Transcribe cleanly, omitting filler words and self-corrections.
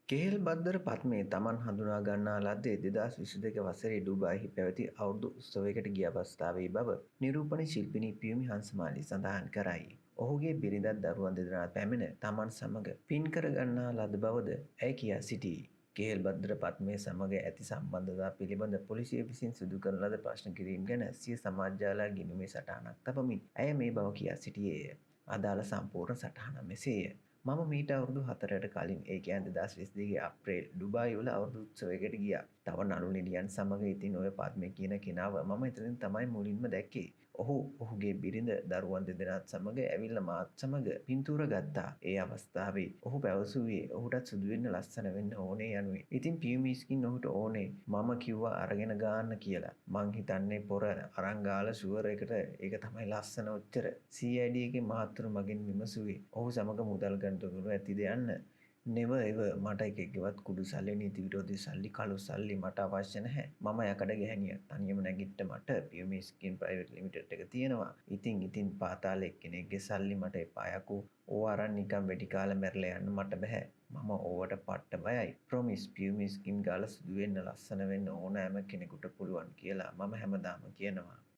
කෙහෙල් බද්දර පද්මේ තමන් හඳුනා ගන්නා ලද්දේ 2022 වසරේ ඩුබායිහි පැවති අවුරුදු උත්සවයකට ගිය අවස්ථාවේ බව නිරූපණ ශිල්පිනී පියුමි හංසමාලි සඳහන් කරයි. ඔහුගේ බිරිඳත් දරුවන් දෙදෙනා පැමිණ තමන් සමග පින්කර ගන්නා ලද බවද ඇය කියා සිටී. කෙහෙල් බද්දර පද්මේ සමග ඇති සම්බන්ධතා පිළිබඳ පොලිසිය විසින් සිදු කරන ලද ප්‍රශ්න කිරීම් ගැන සිය සමාජ ජාලා ගිණුමේ සටහනක් තබමින් ඇය මේ බව කියා සිටියේය. අදාළ සම්පූර්ණ සටහන මෙසේය. මම මීට අවුරුදු 4කට කලින් ඒ කියන්නේ 2022 අප්‍රේල් ඩුබායි වල අවුරුදු උත්සවයකට ගියා. තව නළු නිළියන් සමග ඉතින් ඔය පද්මේ කියන කෙනාව මම එතනින් තමයි මුලින්ම දැක්කේ. ඔහුගේ බිරිඳ දරුවන් දෙදෙනාත් සමග ඇවිල්ලා මාත් සමග පින්තූර ගත්තා. ඒ අවස්ථාවේ ඔහු පැවසුවේ ඔහුටත් සුදු වෙන්න ලස්සන වෙන්න ඕනේ යනුවෙන්. ඉතින් පියුමි ස්කින් ඔහුට ඕනේ. මම කිව්වා අරගෙන ගාන්න කියලා. මං හිතන්නේ පොර අරන් ගාලා ෂුවර් එකට ඒක තමයි ලස්සන ඔච්චර. CID එකේ මහත්තුරු මගෙන් විමසුවේ. ඔහු සමග මුදල් ගන්නතොර ඇතිද යන්න. නෙව එව මට එකෙක්වත් කුඩු සල්ලි නීති විරෝධී සල්ලි කළු සල්ලි මට අවශ්‍ය නැහැ. මම යකඩ ගැහණිය. තනියම නැගිට මට පියුමි ස්කින් ප්‍රයිවට් ලිමිටඩ් එක තියෙනවා. ඉතින් පාතාල එක්කෙනෙක්ගේ සල්ලි මට එපා යකෝ. ඕවා අරන් නිකන් වෙඩි කාලා මැරලා යන්න මට බෑ. මම ඕවට පට්ට බයයි. ප්‍රොමිස් පියුමි ස්කින් ගාලා සුදු වෙන්න ලස්සන වෙන්න ඕනෑම කෙනෙකුට පුළුවන් කියලා මම හැමදාම කියනවා.